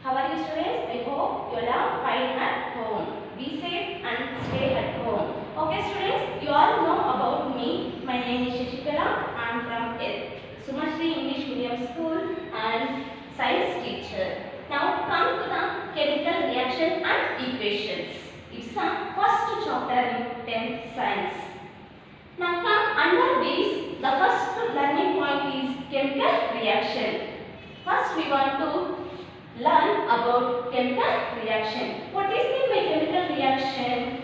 How are you students? I hope you all are fine at home. Be safe and stay at home. Okay students, you all know about me. My name is Shashikala. I am from Sumashri English Medium School and science teacher. Now come to the chemical reaction and equations. It's the first chapter in 10th science. Now come under this, the first learning point is chemical reaction. First we want to learn about chemical reaction. What is meant by chemical reaction?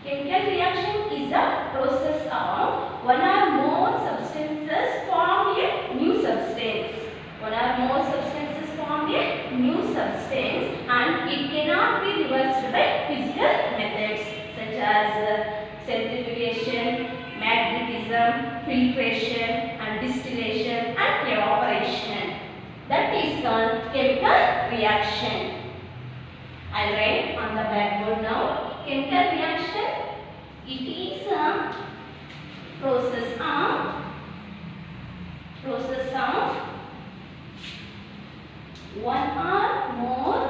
Chemical reaction is a process of one or more substances form a new substance. One or more substances form a new substance and it cannot be reversed by physical methods such as centrifugation, magnetism, filtration and distillation and evaporation. That is called chemical reaction. I will write on the blackboard now. Chemical reaction, it is a process of one or more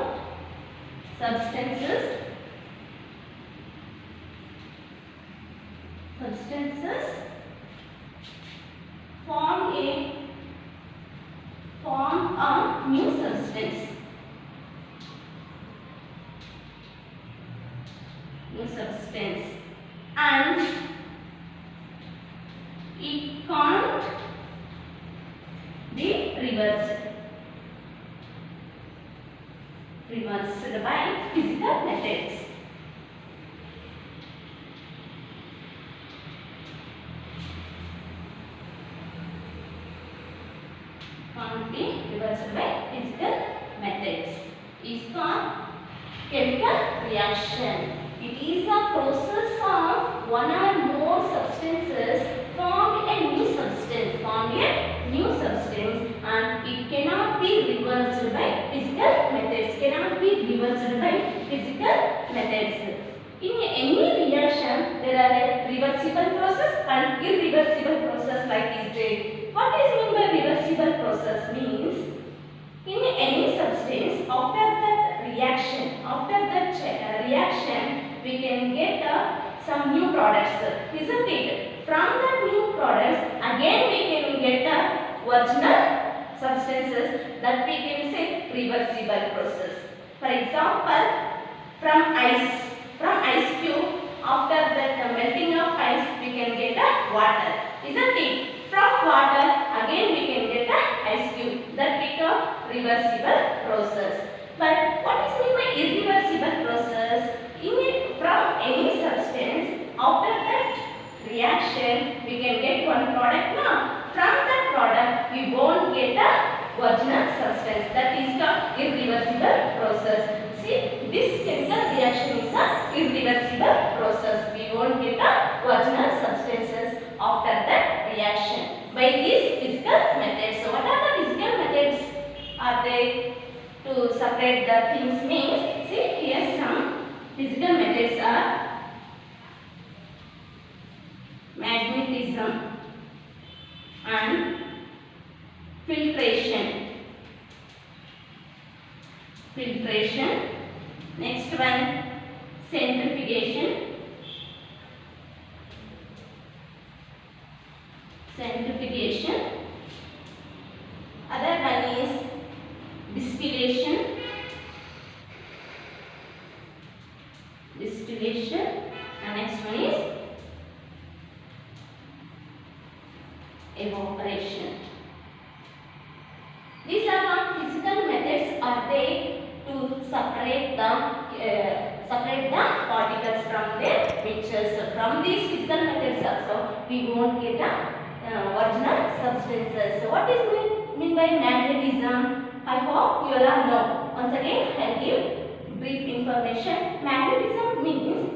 substances form a new substance. And it can't be reversed by physical methods. Can't be reversed by physical methods. Is called chemical reaction. It is a process of one or more substances form a new substance, and it cannot be reversed by physical methods. In any reaction, there are a reversible process and irreversible process like this. What is meant by reversible process means, in any substance, after that reaction, we can get some new products, isn't it? From the new products, again we can get original substances, that we can say reversible process. For example, from ice cube, after that melting of ice, we can get water, isn't it? From water, again we can get ice cube, that become reversible process. But what is meant by irreversible process? From any substance, after that reaction, we can get one product now. From that product, we won't get a original substance. That is the irreversible process. See, this chemical reaction is a irreversible process. We won't get a original substances after that reaction by these physical methods. So, what are the physical methods? Are they to separate the things means? See, here some physical methods are magnetism and filtration. Next one, centrifugation. Other one is distillation. And next one is evaporation. These are not physical methods. Are they to separate the particles from their mixtures? From these physical methods also, we won't get original substances. So what is meant by magnetism? I hope you all know. Once again, I will give brief information. Magnetism means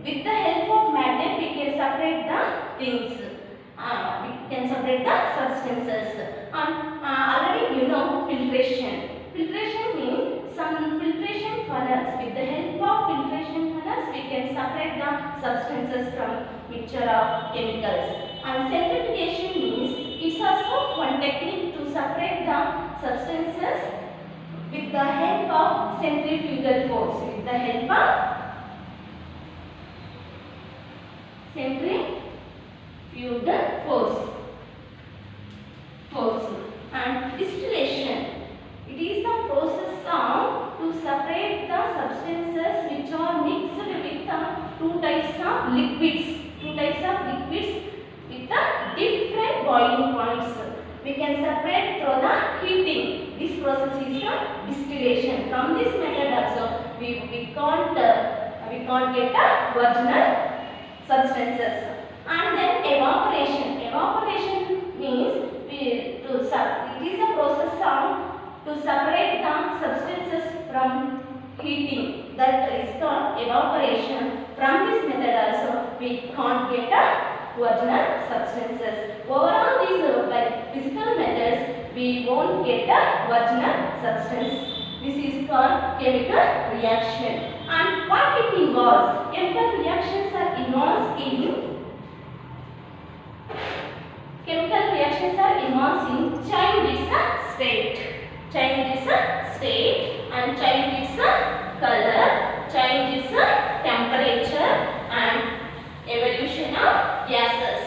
with the help of magnet we can separate the things. We can separate the substances. Already you know filtration. Filtration means some filtration funnels. With the help of filtration funnels, we can separate the substances from mixture of chemicals. And centrifugation means it's also one technique to separate the substances with the help of centrifugal force. With the help of centrifugal force. And distillation. It is the process of to separate the substances which are mixed with the two types of liquids. With the different boiling points. We can separate through the heating. This process is the distillation. From this method also we can't get the original substances. And then evaporation. Evaporation means it is a process of to separate the substances from heating. That is called evaporation. From this method also we can't get the original substances. Overall, these by physical methods we won't get the original substance. This is called chemical reaction. And what it involves? Chemical reactions are involved in change its state. Change its state and change its color, change its temperature and evolution of gases.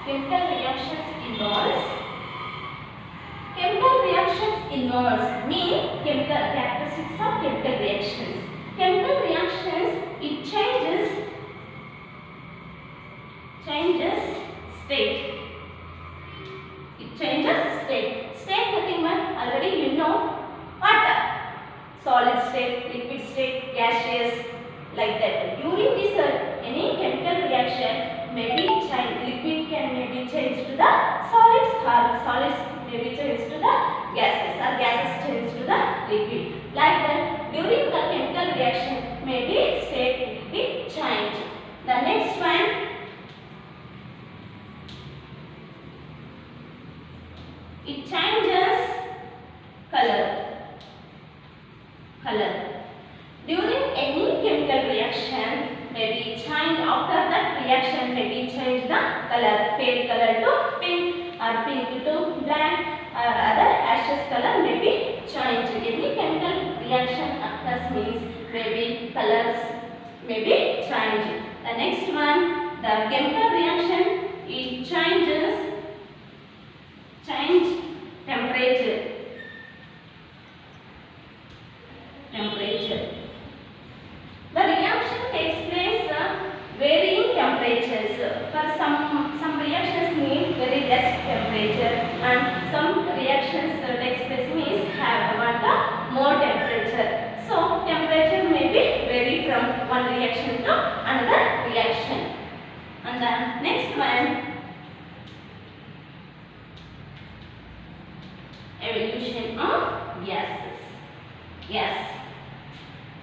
Chemical reactions involves. Chemical reactions involves mean chemical characteristics of chemical reactions. Chemical reactions, it changes state. It changes state. State nothing but already you know what? Solid state, liquid state, gaseous, like that. During this any chemical reaction may be changed. Liquid can may be changed to the solids, or solids may be changed to the gases, or gases changed to the liquid. Like that, during the chemical reaction, maybe state will be changed. The next one, it changes color. During any chemical reaction, maybe change after that reaction, maybe change the color, pale color to pink, or pink to black, or other ashes color may be changed. Any chemical reaction occurs means maybe colors may be changed. The next one, the chemical reaction, it change temperature. The reaction takes place varying temperatures. For some reactions need very less temperature, and some reactions takes place means have more temperature. So temperature may be vary from one reaction to another reaction. And the next one, evolution of gases. Yes.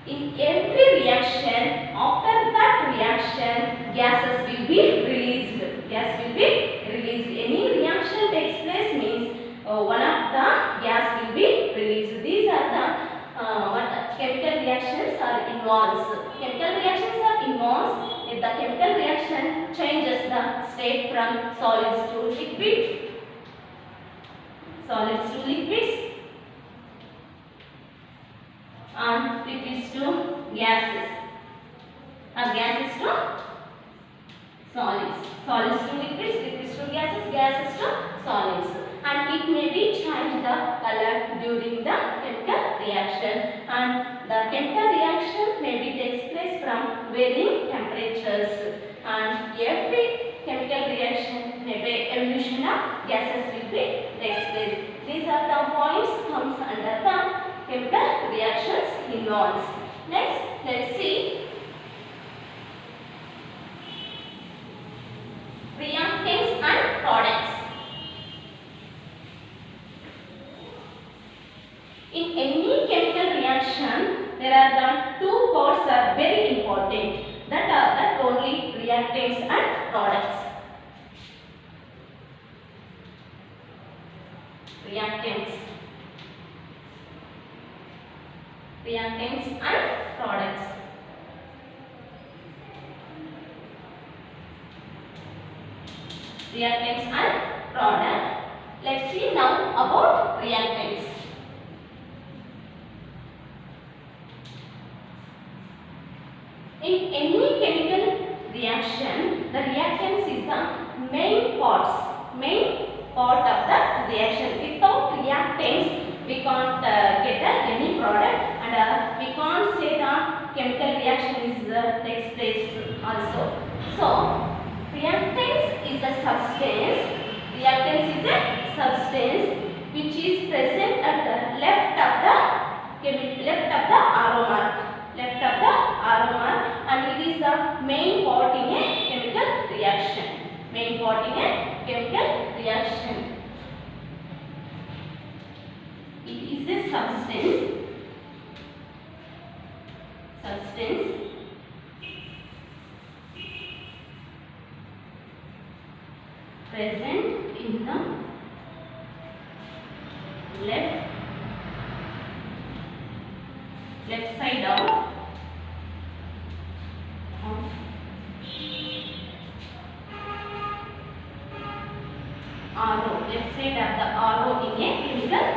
In every reaction, after that reaction, gases will be released. Any reaction takes place means one of the gas will be released. These are the what chemical reactions are involved. Chemical reactions are involved if the chemical reaction changes the state from solids to liquids, and liquids to gases, or gases to solids, solids to liquids, liquids to gases, gases to solids. And it may be change the color during the chemical reaction. And the chemical reaction may be takes place from varying temperatures. And every chemical reaction may be evolution of gases will be takes place. These are the points comes under the chemical reactions involves. Next, let's see reactants and products. In any chemical reaction, there are the two parts are very important. That are that only reactants and products. reactants, reactants and products. Reactants and product. Let's see now about reactants. In any chemical reaction, the reactants is the main part of the reaction. Without reactants, we can't get any product, and we can't say the chemical reaction is takes place also. So, reactants is a substance. Reactants is a substance which is present at the left of the arrow mark. Left of the arrow mark, and it is the main part in a chemical reaction. Main part in a chemical reaction. It is a substance present in the left side of arrow. Left side of the arrow in a chemical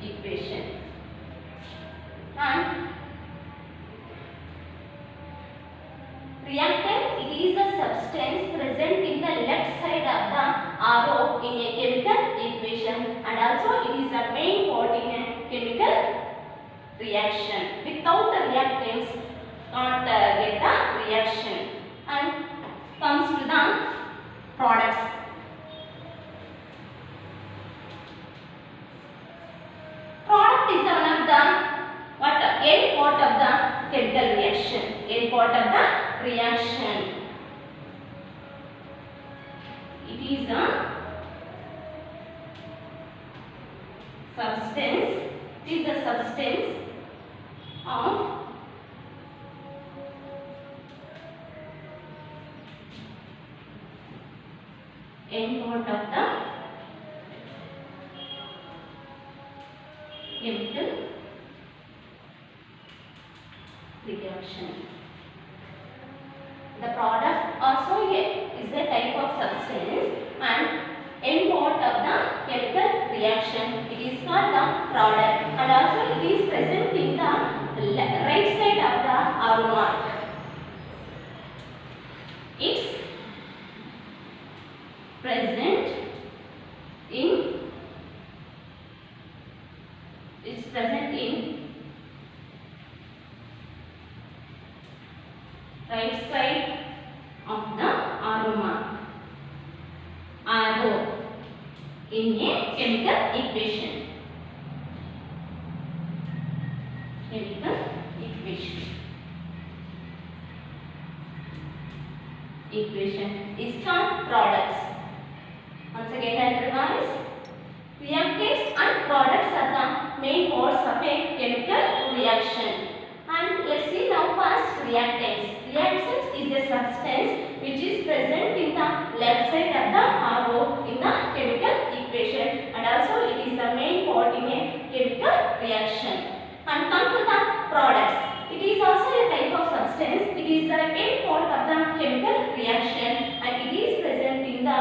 equation. And reactant, it is a substance present in the left side of the arrow in a chemical equation, and also it is a main part in a chemical reaction. Without the reactants, can't get the reaction. And comes to the products. Product is one of the end part of the chemical reaction. End part of the reaction. It is a substance. It is a substance of end part of the chemical reaction. The product also is a type of substance and end part of the chemical reaction. It is called the product, and also it is present in the right side of the arrow mark. It's present in right side of the arrow mark. Arrow in a chemical equation. Chemical equation is called products. Once again, I revise. Reactants and products are the main parts of a chemical reaction. And let's see now first reactants. Reactants is a substance which is present in the left side of the arrow in the chemical equation, and also it is the main part in a chemical reaction. And come to the products. It is also a type of substance. It is the end part of the chemical reaction, and it is present in the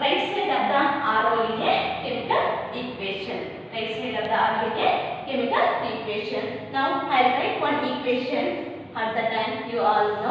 right side of the arrow in a chemical equation. Right side of the arrow in a chemical equation. Now I will write one equation. At the time you all know.